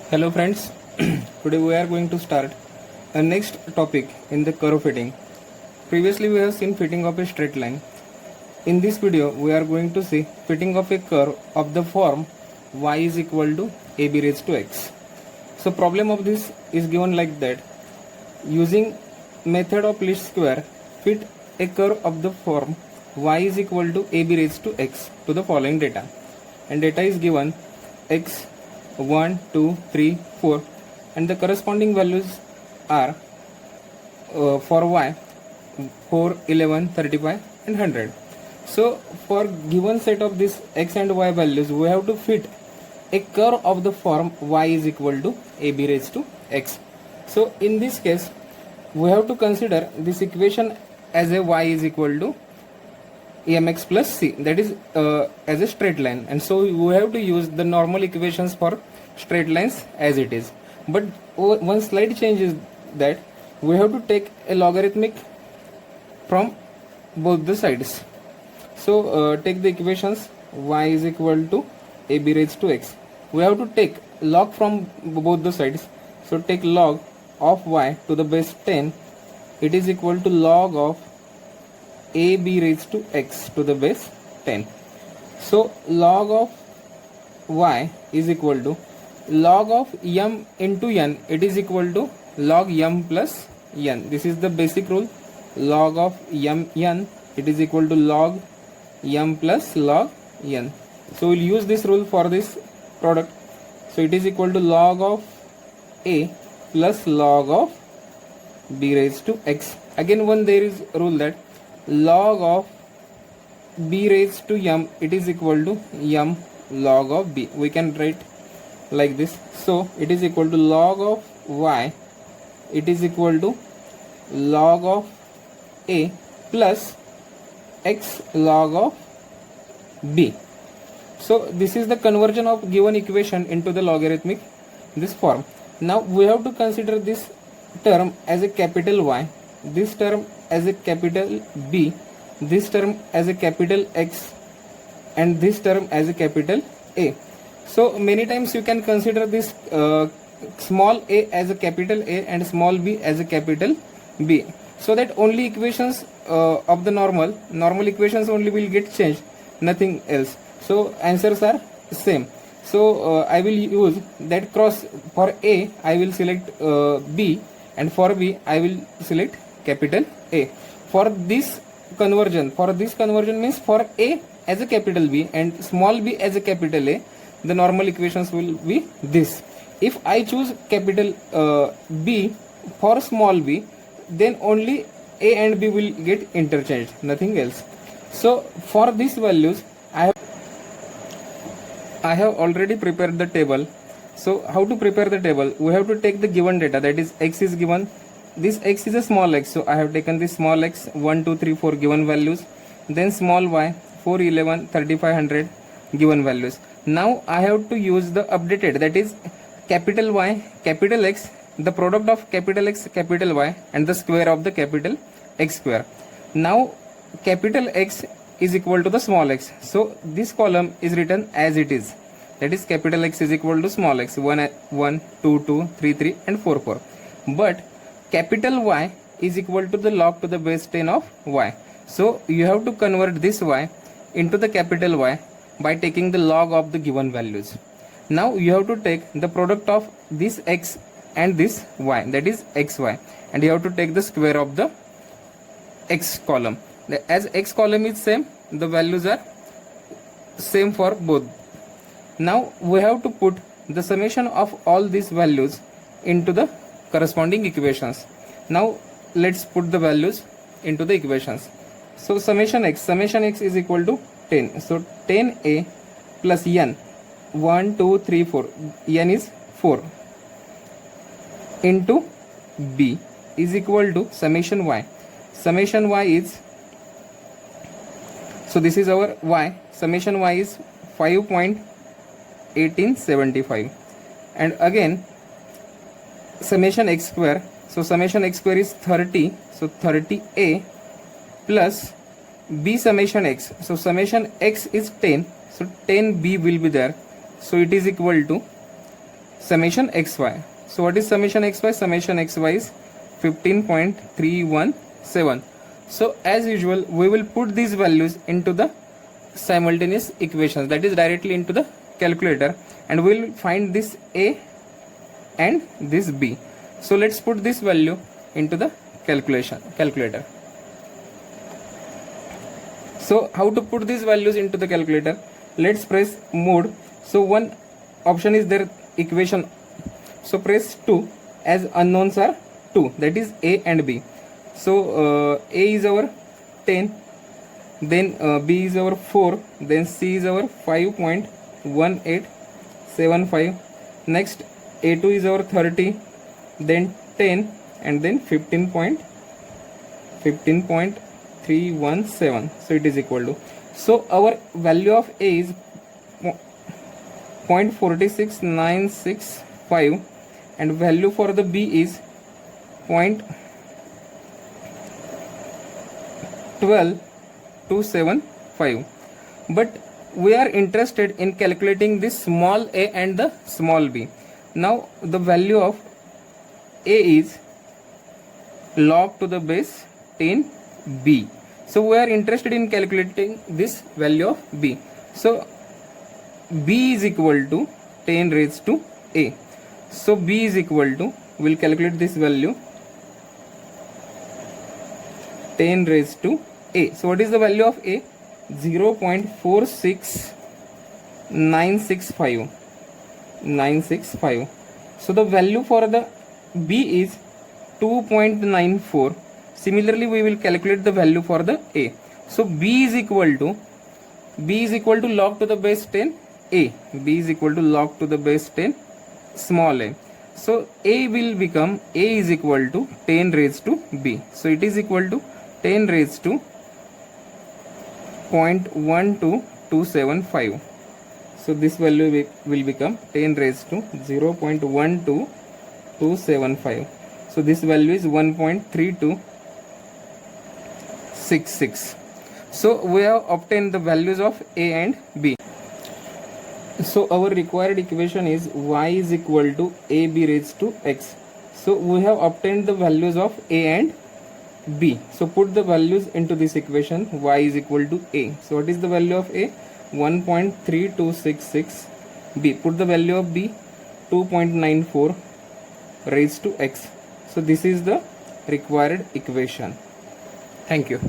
Hello friends, today we are going to start a next topic in the curve fitting. Previously we have seen fitting of a straight line. In this video we are going to see fitting of a curve of the form y is equal to ab raised to x. So problem of this is given like that. Using method of least square, fit a curve of the form y is equal to ab raised to x to the following data. And data is given x 1, 2, 3, 4 and the corresponding values are for y 4, 11, 35 and 100. So for given set of this x and y values we have to fit a curve of the form y is equal to ab raised to x. So in this case we have to consider this equation as a y is equal to mx plus c, that is as a straight line, and so we have to use the normal equations for straight lines as it is. But one slight change is that we have to take a logarithmic from both the sides. So take the equations y is equal to ab raised to x. We have to take log from both the sides. So take log of y to the base 10, it is equal to log of ab raised to x to the base 10. So log of y is equal to log of m into n, it is equal to log m plus n. This is the basic rule. Log of n, it is equal to log m plus log n. So we'll use this rule for this product. So it is equal to log of a plus log of b raised to x. Again one there is rule that log of b raised to m, it is equal to m log of b. We can write like this. So it is equal to log of y, it is equal to log of a plus x log of b. So this is the conversion of given equation into the logarithmic this form. Now we have to consider this term as a capital Y, this term as a capital B, this term as a capital X and this term as a capital A. So many times you can consider this small a as a capital A and small b as a capital B, so that only equations of the normal equations only will get changed, nothing else. So answers are same. So I will use that cross. For A I will select B and for B I will select capital A. For this conversion means for A as a capital B and small b as a capital A, the normal equations will be this. If I choose capital B for small b, then only A and B will get interchanged, nothing else. So for these values I have already prepared the table. So how to prepare the table? We have to take the given data, that is x is given. This x is a small x, so I have taken this small x 1, 2, 3, 4 given values. Then small y 4, 11, 3500 given values. Now I have to use the updated, that is capital Y, capital X, the product of capital X, capital Y and the square of the capital X square. Now capital X is equal to the small x. So this column is written as it is, that is capital X is equal to small x 1, 1, 2, 2, 3, 3 and 4, 4. But capital Y is equal to the log to the base 10 of y. So you have to convert this y into the capital Y by taking the log of the given values. Now you have to take the product of this x and this y, that is xy, and you have to take the square of the x column. As x column is same, the values are same for both. Now we have to put the summation of all these values into the corresponding equations. Now let's put the values into the equations. So summation x is equal to 10. So 10a plus n 1, 2, 3, 4, n is 4 into b is equal to summation y. Summation y is, so this is our y, summation y is 5.1875 and again summation x square. So summation x square is 30, so 30a plus b summation x. So summation x is 10, so 10b will be there. So it is equal to summation xy. So what is summation xy? Summation xy is 15.317. So as usual, we will put these values into the simultaneous equations, that is directly into the calculator, and we will find this a and this b. So let's put this value into the calculator. So how to put these values into the calculator? Let's press mode. So one option is there, equation. So press 2, as unknowns are 2, that is a and b. So a is our 10, then b is our 4, then c is our 5.1875. next a2 is our 30, then 10, and then 15.317. so it is equal to, so our value of a is 0.46965, and value for the b is 0.12275. but we are interested in calculating this small a and the small b. Now the value of a is log to the base 10b. So we are interested in calculating this value of b. So b is equal to 10 raised to a. So b is equal to, we'll calculate this value, 10 raised to a. So what is the value of a? 0.46965. So the value for the b is 2.94. Similarly, we will calculate the value for the a. So b is equal to log to the base 10 a. b is equal to log to the base 10 small a. So a will become, a is equal to 10 raised to b. So it is equal to 10 raised to 0.12275. So this value will become 10 raised to 0.12275. So this value is 1.3266. So we have obtained the values of a and b. So our required equation is y is equal to ab raised to x. So we have obtained the values of a and b. So put the values into this equation. Y is equal to a. So what is the value of a? 1.3266. b. Put the value of b, 2.94 raised to x. So this is the required equation. Thank you.